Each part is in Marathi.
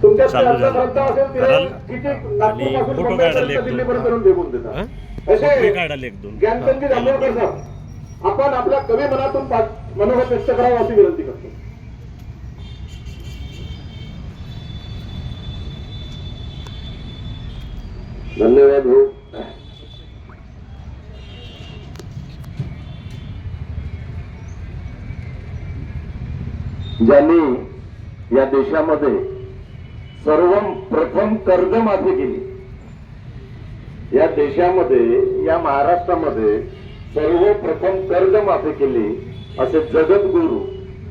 चालू झालं कराल आणि फोटो काढायला एक दोन फोटो काढायला एक दोन ज्ञानचंद जांभेडकर साहेब, आपण आपल्या कवी मनातून मनोगत व्यक्त करावं अशी विनंती करतो. धन्यवाद भाऊ. ज्यांनी या देशामध्ये सर्वप्रथम कर्जमाफी केली, या देशामध्ये या महाराष्ट्रामध्ये सर्वप्रथम कर्जमाफी केली असे जगद्गुरू,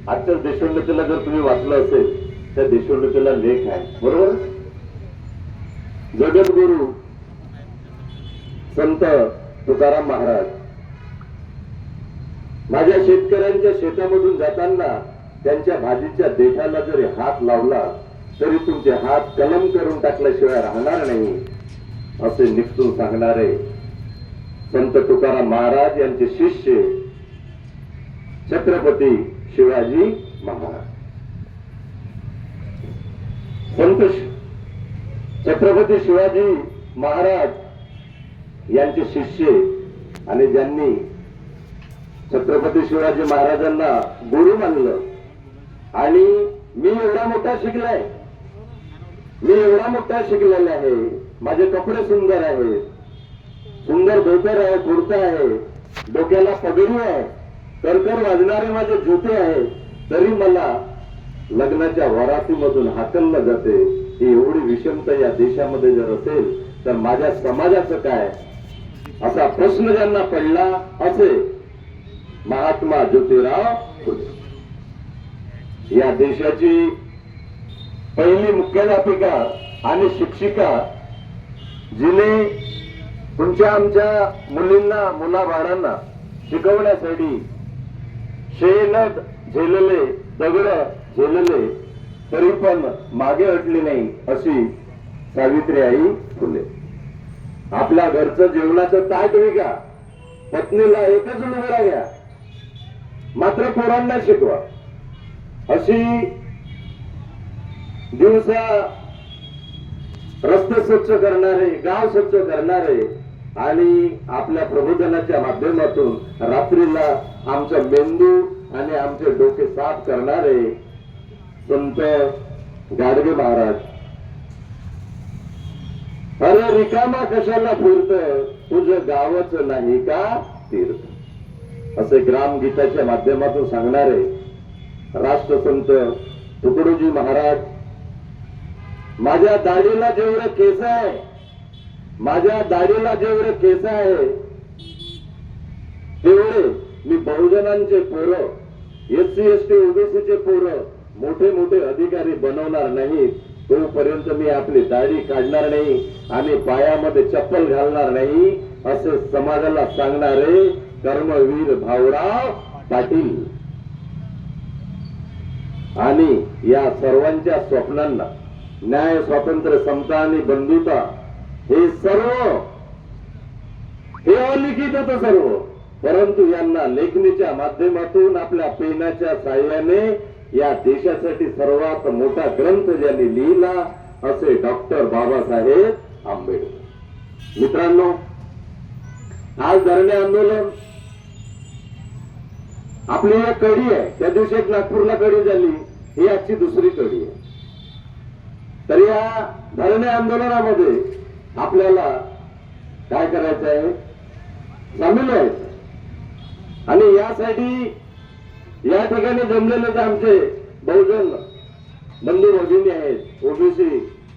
आजच्या देशोन्नतीला जर तुम्ही वाचलं असेल त्या देशोन्नतीला लेख आहे, बरोबर. जगद्गुरू संत तुकाराम महाराज, माझ्या शेतकऱ्यांच्या शेतामधून जाताना त्यांच्या भाजीच्या देठाला जरी हात लावला तरी तुमचे हात कलम करून टाकल्याशिवाय राहणार नाही असे निपटून सांगणारे संत तुकाराम महाराज यांचे शिष्य छत्रपती शिवाजी महाराज. संत छत्रपती शिवाजी महाराज यांचे शिष्य आणि ज्यांनी छत्रपती शिवाजी महाराजांना गुरु मानलं. आणि मी एवढा मोठा शिकलाय, मी एवढा मोठा शिकलेला आहे, माझे कपडे सुंदर आहेत, सुंदर धोतर आहे, कुर्ता आहे, डोक्याला पगडी आहे, करकर वाजणारे माझे जूते आहे, तरी मला लग्नाच्या वरातीमधून हाकललं जाते. ही एवढी विषमता या देशामध्ये जर असेल तर माझ्या समाजाचं काय, असा प्रश्न ज्यांना पडला असे महात्मा ज्योतिराव फुले. या देशाची पहिली मुख्याध्यापिका आणि शिक्षिका, जिने तुमच्या आमच्या मुलींना मुलाबाळांना शिकवण्यासाठी शेण झेलले, दगड झेलले, तरी पण मागे हटली नाही अशी सावित्रीबाई फुले. आपल्या घरचं जेवणाचं ताट विका, पत्नीला एकच मुलगा घ्या, मात्र पोरांना शिकवा अशी दिवसा रस्ते स्वच्छ करणारे, गाव स्वच्छ करणारे आणि आपल्या प्रबोधनाच्या माध्यमातून रात्रीला आमचा मेंदू आणि आमचे डोके साफ करणारे संत गाडगे महाराज. अरे रिकामा कशाला फिरत, तुझं गावच नाही का तीर्थ, असे ग्रामगीताच्या माध्यमातून सांगणारे राष्ट्रसंत तुकडोजी महाराज. माझ्या दाढीला जेवढे केस आहे, माझ्या दाढीला जेवढे केस आहे तेवढे मी बहुजनांचे पोरं, SC ST OBC चे पोरं मोठे मोठे अधिकारी बनवणार नाही, तोपर्यंत मी आपली दाढी काढणार नाही आणि पायामध्ये चप्पल घालणार नाही असे समाजाला सांगणारे कर्मवीर भाऊराव पाटील. आणि या सर्वांच्या स्वप्नांना न्याय, स्वातंत्र्य, समता आणि बंधुता हे सर्व हे अलिखित होतं सर्व, परंतु यांना लेखणीच्या माध्यमातून आपल्या पेनाच्या साह्याने या देशासाठी सर्वात मोठा ग्रंथ ज्यांनी लिहिला असे डॉक्टर बाबासाहेब आंबेडकर. मित्रांनो, आज धरणे आंदोलन आपली एक कडी आहे. त्या दिवशी एक नागपूरला कडी झाली, ही आजची दुसरी कडी आहे. तर या धरणे आंदोलनामध्ये आपल्याला काय करायचं आहे, सामील व्हायचं. आणि यासाठी या ठिकाणी जमलेले आमचे बहुजन बंधू भगिनी आहेत, OBC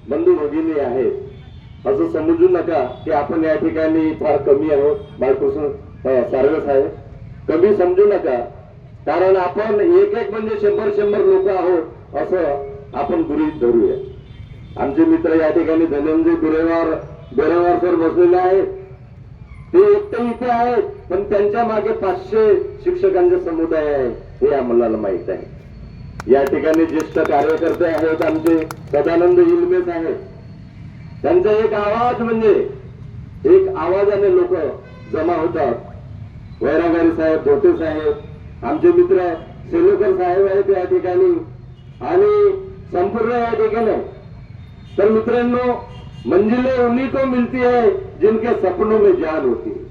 बंधू भगिनी आहेत, असं समजू नका की आपण या ठिकाणी फार कमी आहोत. बाळकृष्ण सार्वे साहेब, कमी समजू नका, कारण आपण एक एक म्हणजे 100 लोक आहोत असं आपण गृहीत धरूया. आमचे मित्र या ठिकाणी धनंजय बेरेवार सर बसलेले आहेत, ते एकटे इथे आहेत, पण त्यांच्या मागे 500 शिक्षकांचे समुदाय आहे हे आम्हाला माहित आहे. या ठिकाणी ज्येष्ठ कार्यकर्ते आहेत, आमचे सदानंद इल्मे आहेत, त्यांचा एक आवाज म्हणजे एक आवाजाने लोक जमा होतात. वैरागारी साहेब, धोटे साहेब, आमचे मित्र सेलुकर साहेब आहेत या ठिकाणी, आणि संपूर्ण या ठिकाणी तर मित्रांनो, मंजिलें उन्हीं को मिलती है जिनके सपनों में जान होती है,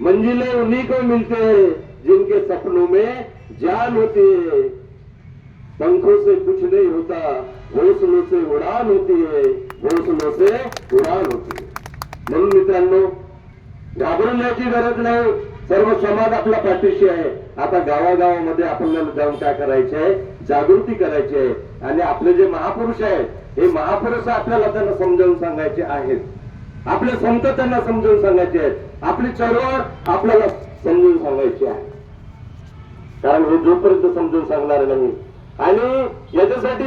मंजिलें उन्हीं को मिलते हैं जिनके सपनों में जान होती है। पंखों से कुछ नहीं होता, हौसलों से उड़ान होती है, हौसलों से उड़ान होती है। म्हणून मित्रांनो, घाबरण्याची गरज नाही, सर्व समाज आपल्या पाठीशी आहे। आता गावागावामध्ये आपल्याला जाऊन काय करायचे आहे, जागृती करायची आहे आणि आपले जे महापुरुष आहेत हे महापुरुष आपल्याला त्यांना समजावून सांगायचे आहेत, आपले संत त्यांना समजावून सांगायचे आहेत, आपली चळवळ आपल्याला समजून सांगायची आहे। कारण हे जोपर्यंत समजून सांगणार नाही, आणि याच्यासाठी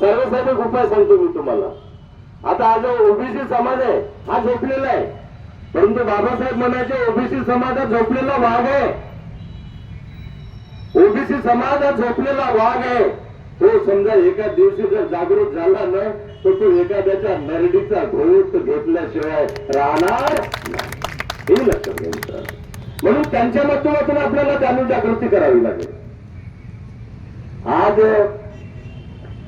सर्वसाधारण उपाय सांगतो मी तुम्हाला। आता हा जो ओबीसी समाज आहे हा झोपलेला आहे, परंतु बाबासाहेब म्हणायचे ओबीसी समाज हा झोपलेला वाघ आहे, ओबीसी समाज हा झोपलेला वाघ आहे। तो समजा एका दिवशी जर जागृत झाला ना तर तो एखाद्याच्या नरडीचा घोट घेतल्याशिवाय राहणार नाही, हे लक्षात घ्यायचं। म्हणून त्यांच्या माध्यमातून आपल्याला जाणून जागृती करावी लागेल। आज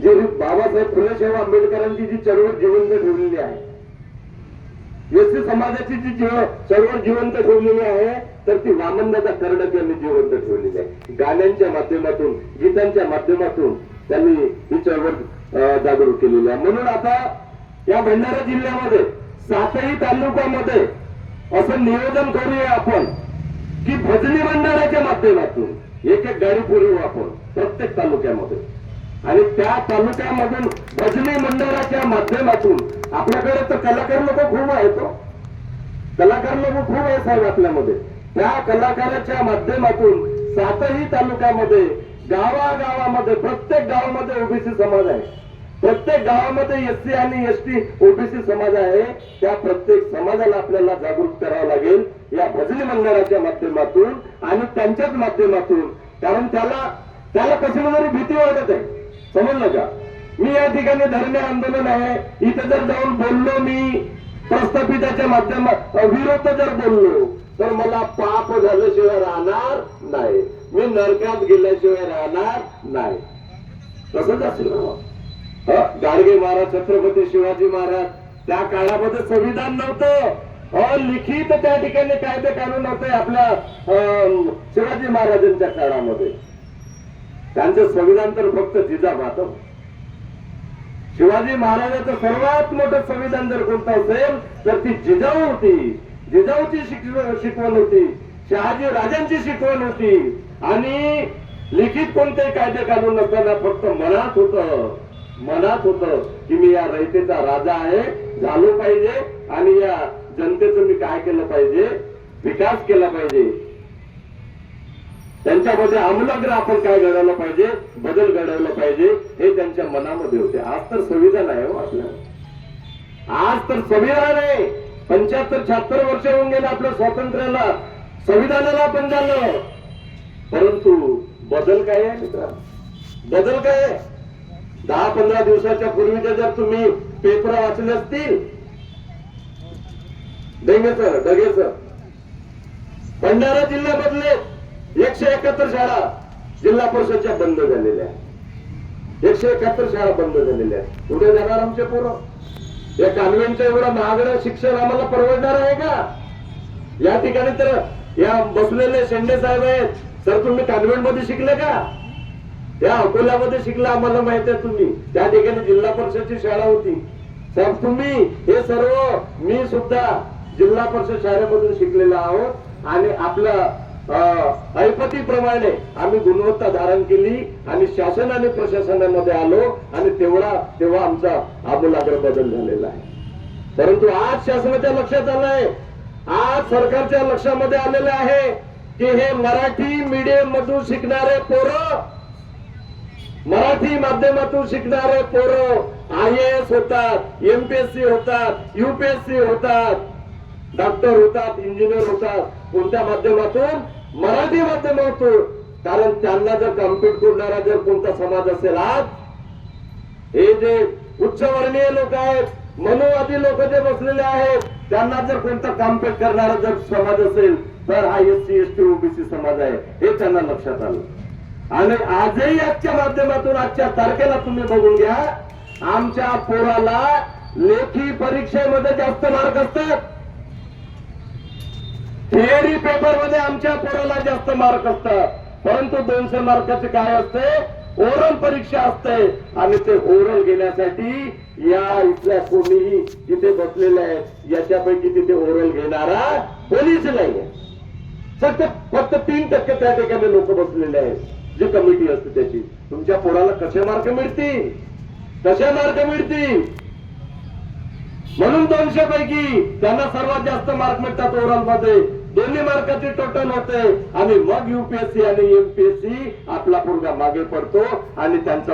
जे बाबासाहेब फुले साहेब आंबेडकरांची जी चळवळ जिवंत ठेवलेली आहे, एसटी समाजाची जी चळवळ जिवंत ठेवलेली आहे, तर ती वामनदादा कर्डक यांनी जिवंत ठेवलेली आहे। गाण्यांच्या माध्यमातून, गीतांच्या माध्यमातून त्यांनी ही चळवळ जागरूक केलेली आहे। म्हणून आता या भंडारा जिल्ह्यामध्ये 7ही तालुक्यामध्ये असं नियोजन करूया आपण की भजनी मंडळाच्या माध्यमातून एक गाडी पुरवू आपण प्रत्येक तालुक्यामध्ये, आणि त्या तालुक्यामधून भजनी मंडळाच्या माध्यमातून, आपल्याकडे तर कलाकार लोक खूप आहेत, कलाकार लोक खूप आहेत साहेब आपल्यामध्ये, त्या कलाकाराच्या माध्यमातून 7ही तालुक्यामध्ये गावागावामध्ये, प्रत्येक गावामध्ये ओबीसी समाज आहे, प्रत्येक गावामध्ये एससी आणि एसटी ओबीसी समाज आहे, त्या प्रत्येक समाजाला आपल्याला जागृत करावं लागेल या भजनी मंडळाच्या माध्यमातून आणि त्यांच्याच माध्यमातून। कारण त्याला कशी जरी भीती वाटत आहे, समजलं का? मी या ठिकाणी धरणे आंदोलन आहे, इथे जर जाऊन बोललो, मी प्रस्थापिताच्या माध्यमात विरोध जर बोललो तर मला पाप झाल्याशिवाय राहणार नाही, मी नरकात गेल्याशिवाय राहणार नाही। तसंच असेल ना? गाडगे महाराज, छत्रपती शिवाजी महाराज, त्या काळामध्ये संविधान नव्हतं, लिखित त्या ठिकाणी कायदे कानून होते आपल्या शिवाजी महाराजांच्या काळामध्ये। त्यांचं संविधान तर फक्त जिजामाता। शिवाजी महाराजांचं सर्वात मोठं संविधान जर कोणतं असेल तर ती जिजाऊ होती, जिजाऊची शिकवण होती, शहाजी राजांची शिकवण होती, आणि लिखित कोणते कायदे कानून नसताना फक्त मनात होतं की मी या रयतेचा राजा आहे, झालो पाहिजे, आणि या जनतेचं मी काय केलं पाहिजे, विकास केला पाहिजे, त्यांच्यामध्ये आमूलाग्र आपण काय घडवलं पाहिजे, बदल घडवला पाहिजे, हे त्यांच्या मनामध्ये होते। आज तर संविधान आहे हो आपलं, आज तर संविधान आहे, 75-76 वर्ष होऊन गेले आपल्या स्वातंत्र्याला, संविधानाला पण झालं, परंतु बदल काय आहे मित्र, बदल काय आहे? 10-15 दिवसाच्या पूर्वीचे जर तुम्ही पेपर वाचले असतील, डगेचं भंडारा जिल्ह्यामधले 171 शाळा जिल्हा परिषदच्या बंद झालेल्या आहेत, 171 शाळा बंद झालेल्या आहेत। कुठे जाणार आमचे पोरं? या कॉन्व्हेंटचं एवढं महागडं शिक्षण आम्हाला परवडणार आहे का? या ठिकाणी तर या बसलेले शेंडे साहेब आहेत, सर तुम्ही कॉन्व्हेंट मध्ये शिकले का? त्या अकोल्यामध्ये शिकला, आम्हाला माहित आहे, तुम्ही त्या ठिकाणी जिल्हा परिषदची शाळा होती साहेब, तुम्ही हे सर्व, मी सुद्धा जिल्हा परिषद शाळेमधून शिकलेला आहोत, आणि आपल्या ऐपतीप्रमाणे आम्ही गुणवत्ता धारण केली आणि शासन आणि प्रशासनामध्ये आलो, आणि तेव्हा आमचा आमूलाग्र बदल झालेला आहे। परंतु आज शासनाच्या लक्षात आलंय, आज सरकारच्या लक्षामध्ये आलेलं आहे की हे मराठी मीडियम मधून शिकणारे पोरं, मराठी माध्यमातून शिकणारे पोरं IAS होतात, MPSC होतात, UPSC होतात, डॉक्टर होतात, इंजिनियर होतात, कोणत्या माध्यमातून? मराठी माध्यमातून। कारण त्यांना जर कॉम्पिट करणारा जर कोणता समाज असेल, आज हे जे उच्चवर्णीय लोक आहेत, मनुवादी लोक जे बसलेले आहेत, त्यांना जर कोणता कॉम्पिट करणारा जर समाज असेल तर हा SC ST OBC समाज आहे, हे त्यांना लक्षात आलं। आणि आजही आजच्या माध्यमातून, आजच्या तारखेला तुम्ही बघून घ्या, आमच्या पोराला लेखी परीक्षेमध्ये जास्त मार्क असतात, थिअरी पेपर मध्ये आमच्या पोराला जास्त मार्क असतात, परंतु 200 मार्काचे काय असते, ओरल परीक्षा असते. आणि ते ओरल घेण्यासाठी या इथल्या कोणीही जिथे बसलेले आहेत याच्यापैकी तिथे ओरल घेणारा कोणीच नाहीये. फक्त 3% त्या ठिकाणी लोक बसलेले आहेत, जी कमिटी असते त्याची. तुमच्या पोराला कसे मार्क मिळतील, कसे मार्क मिळतील? म्हणून 200 पैकी त्यांना सर्वात जास्त मार्क मिळतात ओरल मध्ये. दोन्ही मार्काची टोटल होते आणि मग युपीएससी आणि एमपीएससी आपला पोरगा मागे पडतो आणि त्यांचा